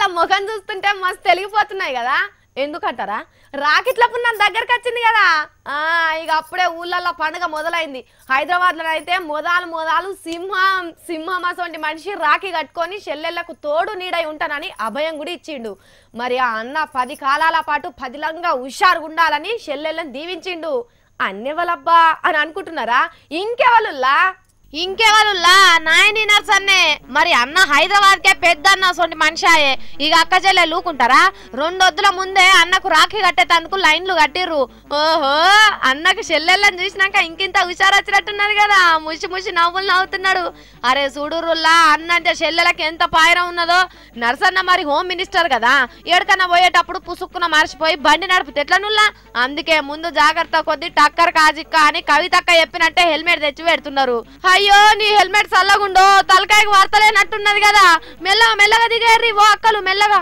వాళ్ళ ముఖం చూస్తుంటే మస్తు తెలిగిపోతున్నాయి కదా. ఎందుకంటారా, రాకెట్లప్పుడు నా దగ్గరకు వచ్చింది కదా. ఇక అప్పుడే ఊళ్ళల్లో పండుగ మొదలైంది. హైదరాబాద్లో అయితే మొదలు సింహం అసొంటి మనిషి రాఖీ కట్టుకొని చెల్లెళ్లకు తోడు నీడై ఉంటానని అభయం కూడా ఇచ్చిండు. మరి ఆ అన్న 10 కాలాల పాటు పదిలంగా హుషారుగా ఉండాలని చెల్లెళ్ళని దీవించిండు. అన్నెవలబ్బా అని అనుకుంటున్నారా? ఇంకెవరుల్లా నాయని నర్సన్నే. మరి అన్న హైదరాబాద్ కే పెద్ద అన్న సొంటి మనిషాయే. ఇక అక్క చెల్లె లూకుంటారా? 2 వద్దుల ముందే అన్నకు రాఖీ కట్టేటందుకు లైన్లు కట్టిర్రు. ఓహో, అన్నకు చెల్లెళ్ళని చూసినాక ఇంకింత హుషారు వచ్చినట్టున్నది కదా. ముసి నవ్వులు నవ్వుతున్నాడు. అరే చూడురుల్లా, అన్న అంటే చెల్లెలకి ఎంత పాయరం ఉన్నదో. నర్సన్న మరి హోమ్ మినిస్టర్ కదా, ఎక్కడికన్నా పోయేటప్పుడు పుసుక్కున మర్చిపోయి బండి నడిపితే ఎట్లనుల్లా. అందుకే ముందు జాగ్రత్త కొద్ది టక్కర్ కాజిక్క అని కవితక్క చెప్పినట్టే హెల్మెట్ తెచ్చి పెడుతున్నారు. అయ్యో, నీ హెల్మెట్ చల్లగుండో, తలకాయకు వార్తలేనట్టున్నది కదా. మెల్లగా దిగేర్రి ఓ అక్కలు, మెల్లగా.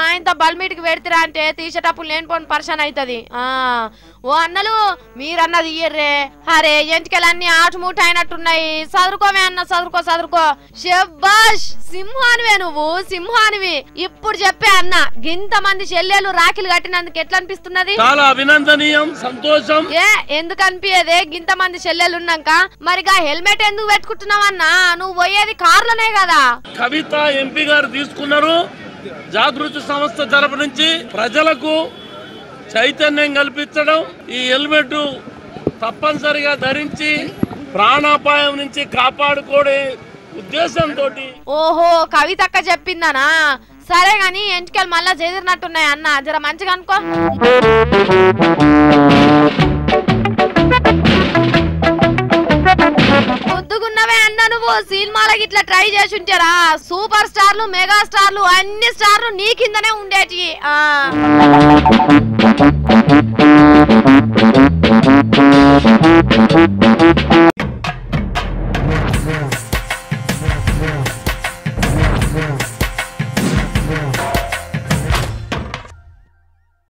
ఆయనతో బల్మీటికి పెడతారా అంటే తీసేటప్పుడు లేనిపోని పర్సన్ అవుతుంది. ఓ అన్నలు, మీరన్నది ఇయ్యర్రే. అరే ఎంటికలన్నీ ఆటుమూట అయినట్టున్నాయి. చదువుకోవే అన్న, చదువుకో. శబ్బాష్, సింహానివే నువ్వు, సింహానివి. ఇప్పుడు చెప్పే అన్న, గింతమంది చెల్లెలు రాఖీలు కట్టినందుకు ఎట్లా అనిపిస్తున్నది? చాలా అభినందనీయం, సంతోషం. ఎందుకు అనిపించేదే గింతమంది చెల్లెలు ఉన్నాక? మరిగా హెల్మెట్ ఎందుకు పెట్టుకుంటున్నావన్నా? నువ్వు పోయేది కార్లోనే కదా. కవిత ఎంపీ గారు తీసుకున్నారు. జాగృతి సంస్థ తరపు నుంచి ప్రజలకు చైతన్యం కల్పించడం, ఈ హెల్మెట్ తప్పనిసరిగా ధరించి ప్రాణాపాయం నుంచి కాపాడుకోవడే ఉద్దేశంతో. ఓహో, కవితక్క చెప్పిందనా? సరే గాని ఎంటికలు మళ్ళా చెదిరినట్టున్నాయి అన్న, జర మంచిగా అనుకో. పొద్దుగున్నవే అన్న, నువ్వు సినిమాలకి ఇట్లా ట్రై చేసి ఉంటారా? సూపర్ స్టార్లు, మెగా స్టార్లు, అన్ని స్టార్లు నీ కిందనే ఉండేటి.